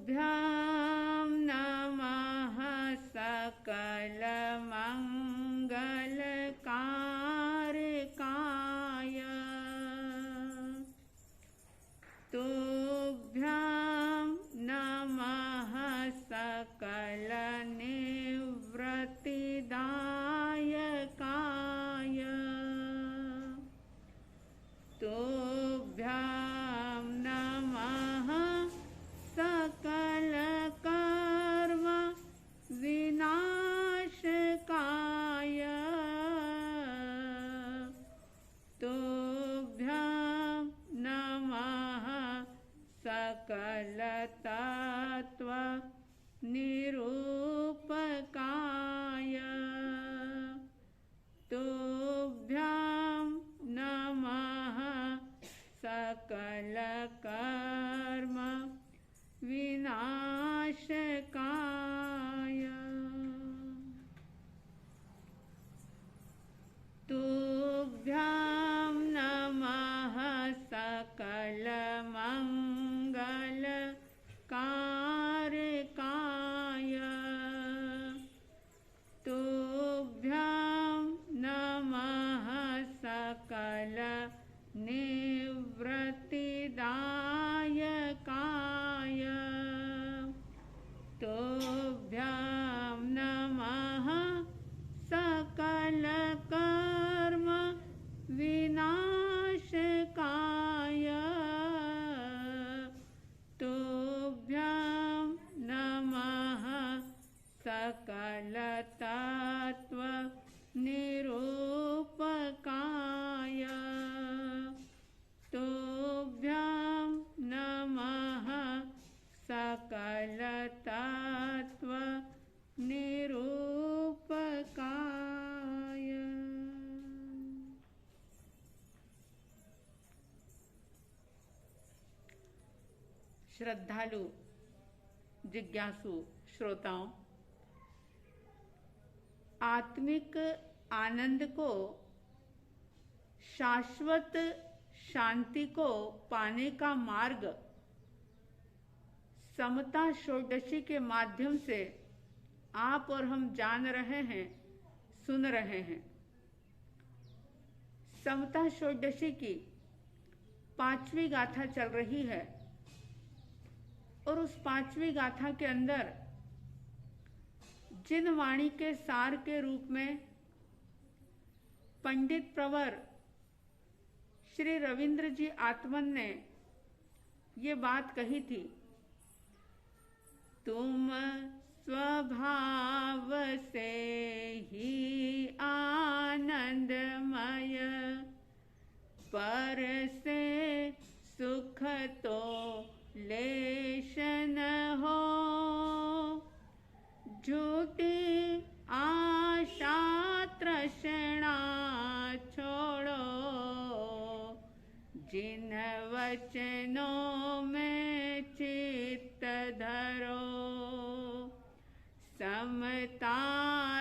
तुभ्यां नमः सकलमङ्गलकारकाय। तुभ्यां नमः सकलनिवृत्तिदायकाय। तुभ्यां नमः सकलकर्म विनाशकाय। तुभ्यां नमः सकलतत्त्व निरूपकाय। तुभ्यां नमः सकलकर्म विनाशकाय। तुभ्यां नमः सकलमङ्गलकारकाय। तुभ्यां नमः सकलनिवृत्तिदायकाय। तुभ्यां नमः सकलकर्म विनाशकाय। तुभ्यां नमः सकलतत्त्व निरूपकाय। तुभ्यां नमः सकलतत्त्व निरूपकाय। श्रद्धालु जिज्ञासु श्रोताओं, आत्मिक आनंद को, शाश्वत शांति को पाने का मार्ग समता षोडशी के माध्यम से आप और हम जान रहे हैं, सुन रहे हैं। समता षोडशी की 5वीं गाथा चल रही है और उस 5वीं गाथा के अंदर जिन वाणी के सार के रूप में पंडित प्रवर श्री रविंद्र जी आत्मन ने ये बात कही थी, तुम स्वभाव से ही आनंदमय, पर से सुख तो लेश न हो। झूठी आशा तृष्णा छोड़ो, जिन वचनों में चित्त धरो। समता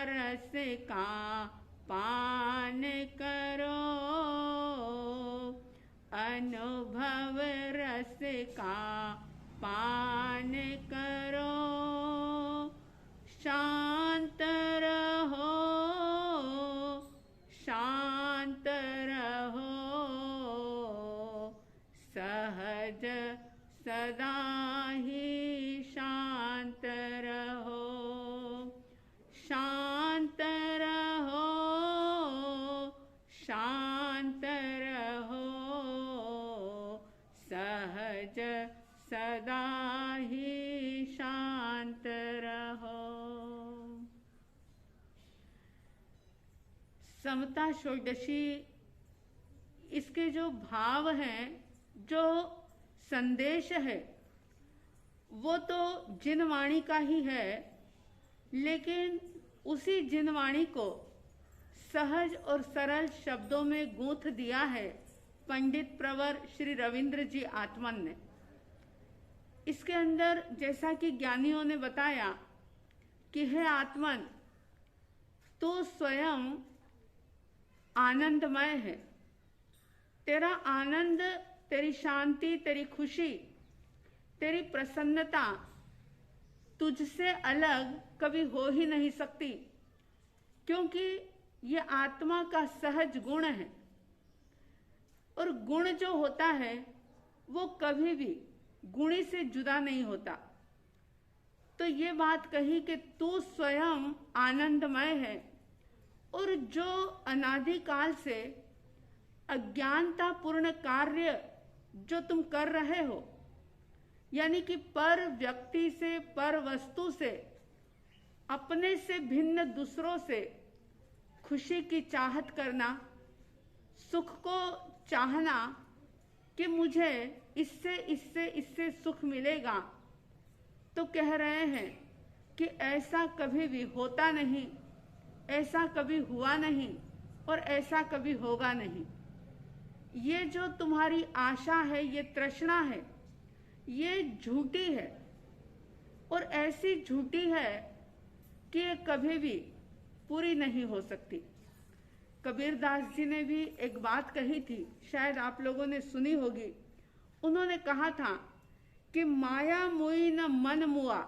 रस का पान करो, अनुभव रस का पान करो। शांत रहो, शांत रहो, सहज सदा ही शांत रहो। शांत रहो, शांत रहो, सहज सदा ही शांत रहो। समता षोडशी, इसके जो भाव हैं, जो संदेश है, वो तो जिनवाणी का ही है, लेकिन उसी जिनवाणी को सहज और सरल शब्दों में गूंथ दिया है पंडित प्रवर श्री रविंद्र जी आत्मन ने। इसके अंदर जैसा कि ज्ञानियों ने बताया कि हे आत्मन, तू स्वयं आनंदमय है। तेरा आनंद, तेरी शांति, तेरी खुशी, तेरी प्रसन्नता तुझसे अलग कभी हो ही नहीं सकती, क्योंकि ये आत्मा का सहज गुण है। और गुण जो होता है वो कभी भी गुणी से जुदा नहीं होता। तो ये बात कही कि तू स्वयं आनंदमय है, और जो अनादिकाल से अज्ञानतापूर्ण कार्य जो तुम कर रहे हो, यानी कि पर व्यक्ति से, पर वस्तु से, अपने से भिन्न दूसरों से खुशी की चाहत करना, सुख को चाहना कि मुझे इससे इससे इससे सुख मिलेगा, तो कह रहे हैं कि ऐसा कभी भी होता नहीं, ऐसा कभी हुआ नहीं, और ऐसा कभी होगा नहीं। ये जो तुम्हारी आशा है, ये तृष्णा है, ये झूठी है, और ऐसी झूठी है कि ये कभी भी पूरी नहीं हो सकती। कबीरदास जी ने भी एक बात कही थी, शायद आप लोगों ने सुनी होगी। उन्होंने कहा था कि माया मुई न मन मुआ,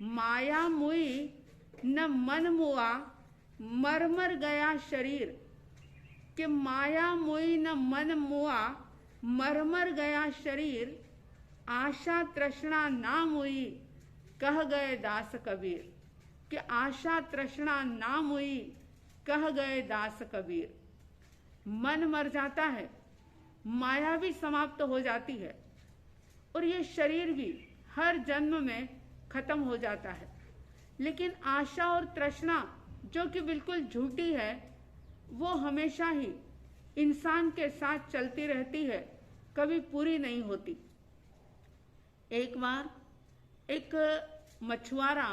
माया मुई न मन मुआ, मर मर गया शरीर। कि माया मुई न मन मुआ, मर मर गया शरीर, आशा तृष्णा ना मुई, कह गए दास कबीर। कि आशा तृष्णा ना मुई, कह गए दास कबीर। मन मर जाता है, माया भी समाप्त हो जाती है, और ये शरीर भी हर जन्म में खत्म हो जाता है। लेकिन आशा और तृष्णा जो कि बिल्कुल झूठी है, वो हमेशा ही इंसान के साथ चलती रहती है, कभी पूरी नहीं होती। एक बार एक मछुआरा,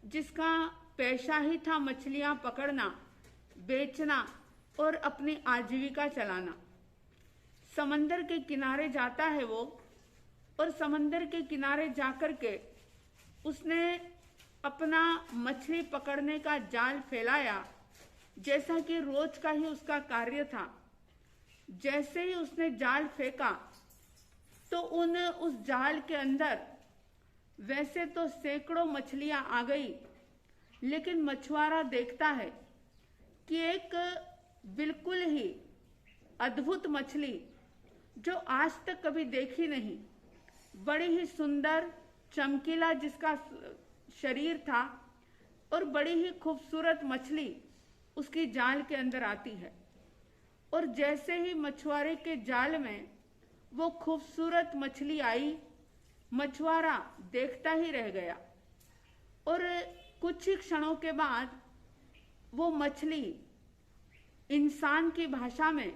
जिसका पेशा ही था मछलियां पकड़ना, बेचना और अपनी आजीविका चलाना, समंदर के किनारे जाता है वो, और समंदर के किनारे जाकर के उसने अपना मछली पकड़ने का जाल फैलाया, जैसा कि रोज का ही उसका कार्य था। जैसे ही उसने जाल फेंका तो उस जाल के अंदर वैसे तो सैकड़ों मछलियां आ गई, लेकिन मछुआरा देखता है कि एक बिल्कुल ही अद्भुत मछली जो आज तक कभी देखी नहीं, बड़ी ही सुंदर चमकीला जिसका शरीर था, और बड़ी ही खूबसूरत मछली उसकी जाल के अंदर आती है। और जैसे ही मछुआरे के जाल में वो खूबसूरत मछली आई, मछुआरा देखता ही रह गया। और कुछ ही क्षणों के बाद वो मछली इंसान की भाषा में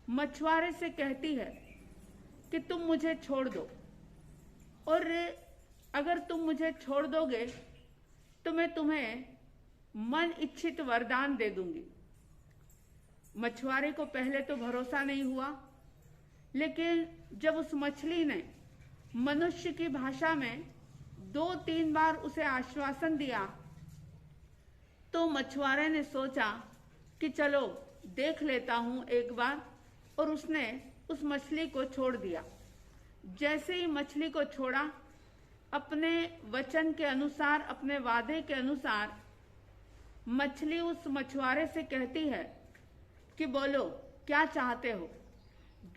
मछुआरे से कहती है कि तुम मुझे छोड़ दो, और अगर तुम मुझे छोड़ दोगे तो मैं तुम्हें मन इच्छित वरदान दे दूंगी। मछुआरे को पहले तो भरोसा नहीं हुआ, लेकिन जब उस मछली ने मनुष्य की भाषा में 2-3 बार उसे आश्वासन दिया, तो मछुआरे ने सोचा कि चलो देख लेता हूं एक बार, और उसने उस मछली को छोड़ दिया। जैसे ही मछली को छोड़ा, अपने वचन के अनुसार, अपने वादे के अनुसार, मछली उस मछुआरे से कहती है कि बोलो क्या चाहते हो,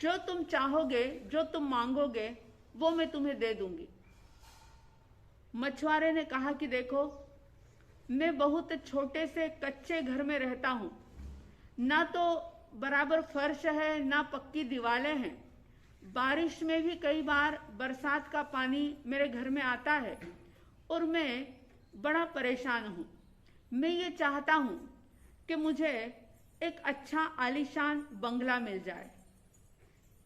जो तुम चाहोगे, जो तुम मांगोगे, वो मैं तुम्हें दे दूंगी। मछुआरे ने कहा कि देखो, मैं बहुत छोटे से कच्चे घर में रहता हूं, ना तो बराबर फर्श है, ना पक्की दीवारें हैं, बारिश में भी कई बार बरसात का पानी मेरे घर में आता है, और मैं बड़ा परेशान हूं। मैं ये चाहता हूं कि मुझे एक अच्छा आलीशान बंगला मिल जाए।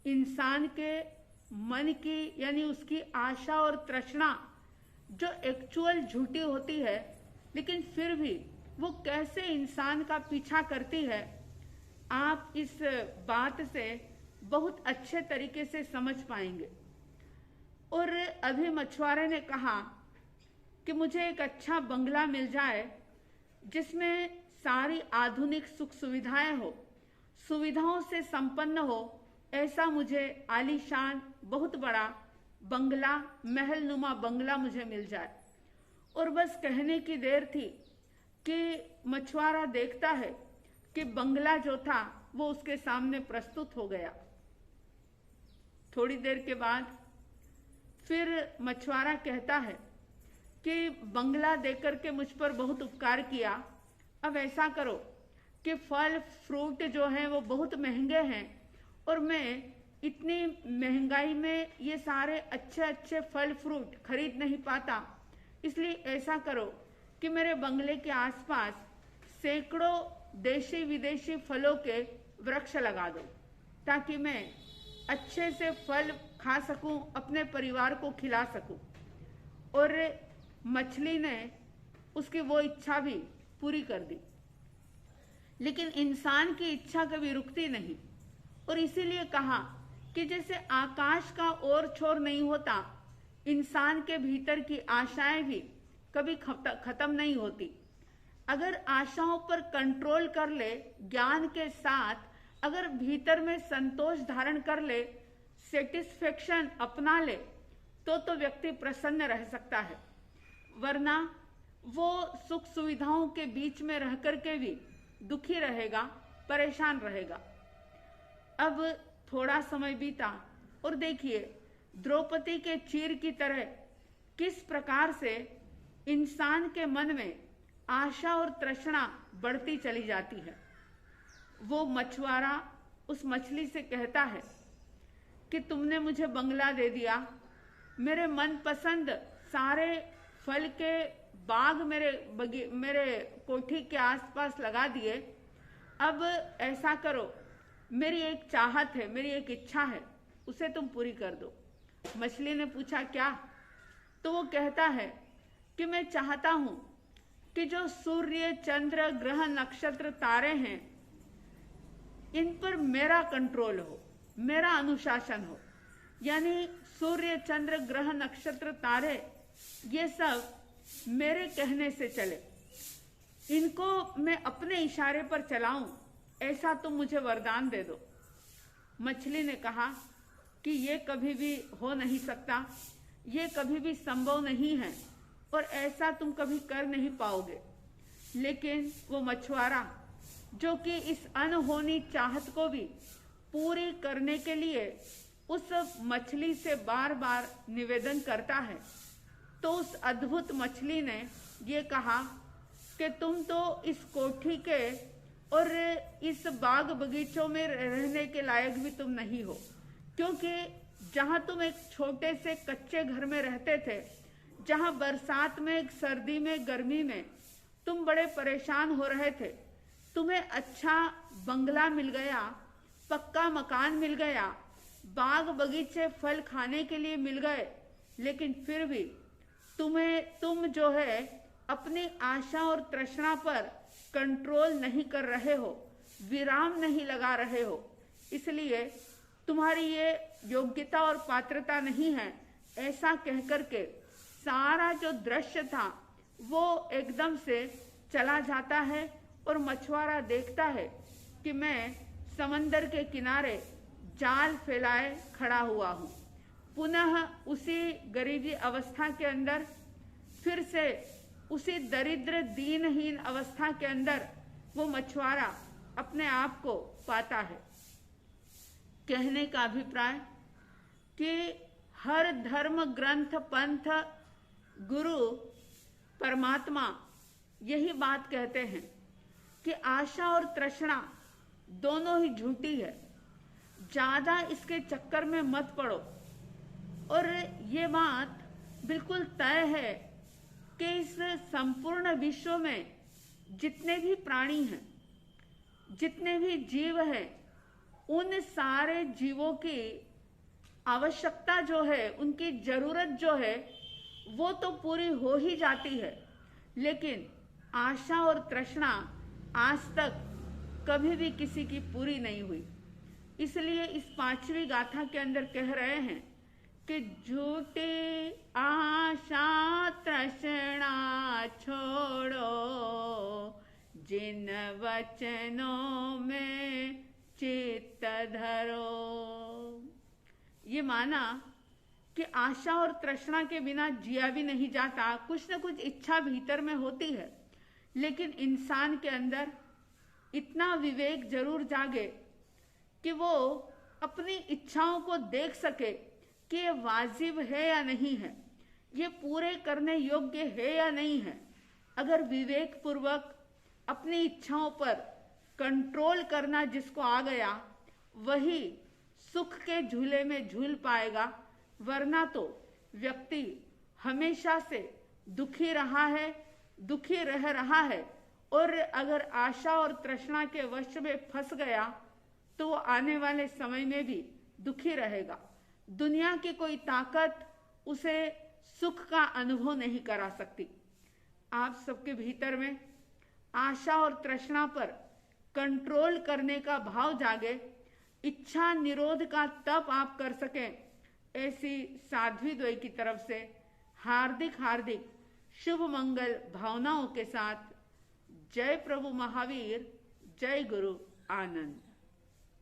इंसान के मन की, यानी उसकी आशा और तृष्णा जो एक्चुअल झूठी होती है, लेकिन फिर भी वो कैसे इंसान का पीछा करती है, आप इस बात से बहुत अच्छे तरीके से समझ पाएंगे। और अभी मछुआरे ने कहा कि मुझे एक अच्छा बंगला मिल जाए जिसमें सारी आधुनिक सुख सुविधाएं हो, सुविधाओं से संपन्न हो, ऐसा मुझे आलीशान बहुत बड़ा बंगला, महल नुमा बंगला मुझे मिल जाए। और बस कहने की देर थी कि मछुआरा देखता है कि बंगला जो था वो उसके सामने प्रस्तुत हो गया। थोड़ी देर के बाद फिर मछुआरा कहता है कि बंगला देकर के मुझ पर बहुत उपकार किया, अब ऐसा करो कि फल फ्रूट जो हैं वो बहुत महंगे हैं और मैं इतनी महंगाई में ये सारे अच्छे अच्छे फल फ्रूट खरीद नहीं पाता, इसलिए ऐसा करो कि मेरे बंगले के आसपास सैकड़ों देशी विदेशी फलों के वृक्ष लगा दो ताकि मैं अच्छे से फल खा सकूं, अपने परिवार को खिला सकूं। और मछली ने उसकी वो इच्छा भी पूरी कर दी। लेकिन इंसान की इच्छा कभी रुकती नहीं और इसीलिए कहा कि जैसे आकाश का ओर छोर नहीं होता, इंसान के भीतर की आशाएं भी कभी खत्म नहीं होती। अगर आशाओं पर कंट्रोल कर ले, ज्ञान के साथ अगर भीतर में संतोष धारण कर ले, सेटिस्फेक्शन अपना ले, तो व्यक्ति प्रसन्न रह सकता है। वरना वो सुख सुविधाओं के बीच में रह करके भी दुखी रहेगा, परेशान रहेगा। अब थोड़ा समय बीता और देखिए द्रौपदी के चीर की तरह किस प्रकार से इंसान के मन में आशा और तृष्णा बढ़ती चली जाती है। वो मछुआरा उस मछली से कहता है कि तुमने मुझे बंगला दे दिया, मेरे मनपसंद सारे फल के बाग मेरे कोठी के आसपास लगा दिए, अब ऐसा करो, मेरी एक चाहत है, मेरी एक इच्छा है, उसे तुम पूरी कर दो। मछली ने पूछा क्या? तो वो कहता है कि मैं चाहता हूं कि जो सूर्य, चंद्र, ग्रह, नक्षत्र, तारे हैं, इन पर मेरा कंट्रोल हो, मेरा अनुशासन हो। यानी सूर्य, चंद्र, ग्रह, नक्षत्र, तारे ये सब मेरे कहने से चले, इनको मैं अपने इशारे पर चलाऊं, ऐसा तुम मुझे वरदान दे दो। मछली ने कहा कि ये कभी भी हो नहीं सकता, ये कभी भी संभव नहीं है और ऐसा तुम कभी कर नहीं पाओगे। लेकिन वो मछुआरा जो कि इस अनहोनी चाहत को भी पूरी करने के लिए उस मछली से बार बार निवेदन करता है, तो उस अद्भुत मछली ने ये कहा कि तुम तो इस कोठी के और इस बाग बगीचों में रहने के लायक भी तुम नहीं हो, क्योंकि जहां तुम एक छोटे से कच्चे घर में रहते थे, जहां बरसात में, सर्दी में, गर्मी में तुम बड़े परेशान हो रहे थे, तुम्हें अच्छा बंगला मिल गया, पक्का मकान मिल गया, बाग बगीचे फल खाने के लिए मिल गए, लेकिन फिर भी तुम जो है अपनी आशा और तृष्णा पर कंट्रोल नहीं कर रहे हो, विराम नहीं लगा रहे हो, इसलिए तुम्हारी ये योग्यता और पात्रता नहीं है। ऐसा कहकर के सारा जो दृश्य था वो एकदम से चला जाता है और मछुआरा देखता है कि मैं समंदर के किनारे जाल फैलाए खड़ा हुआ हूँ। पुनः उसी गरीबी अवस्था के अंदर, फिर से उसी दरिद्र दीनहीन अवस्था के अंदर वो मछुआरा अपने आप को पाता है। कहने का अभिप्राय कि हर धर्म ग्रंथ, पंथ, गुरु, परमात्मा यही बात कहते हैं कि आशा और तृष्णा दोनों ही झूठी है, ज्यादा इसके चक्कर में मत पड़ो। और ये बात बिल्कुल तय है कि इस संपूर्ण विश्व में जितने भी प्राणी हैं, जितने भी जीव हैं, उन सारे जीवों की आवश्यकता जो है, उनकी जरूरत जो है, वो तो पूरी हो ही जाती है, लेकिन आशा और तृष्णा आज तक कभी भी किसी की पूरी नहीं हुई। इसलिए इस पांचवी गाथा के अंदर कह रहे हैं कि झूठी आशा तृष्णा छोड़ो, जिन वचनों में चित्त धरो। ये माना कि आशा और तृष्णा के बिना जिया भी नहीं जाता। कुछ न कुछ इच्छा भीतर में होती है, लेकिन इंसान के अंदर इतना विवेक जरूर जागे कि वो अपनी इच्छाओं को देख सके कि ये वाजिब है या नहीं है, ये पूरे करने योग्य है या नहीं है। अगर विवेक पूर्वक अपनी इच्छाओं पर कंट्रोल करना जिसको आ गया, वही सुख के झूले में झूल पाएगा। वरना तो व्यक्ति हमेशा से दुखी रह रहा है, और अगर आशा और तृष्णा के वश में फंस गया तो वो आने वाले समय में भी दुखी रहेगा। दुनिया की कोई ताकत उसे सुख का अनुभव नहीं करा सकती। आप सबके भीतर में आशा और तृष्णा पर कंट्रोल करने का भाव जागे, इच्छा निरोध का तप आप कर सकें, ऐसी साध्वी द्वय की तरफ से हार्दिक शुभ मंगल भावनाओं के साथ जय प्रभु महावीर, जय गुरु आनंद।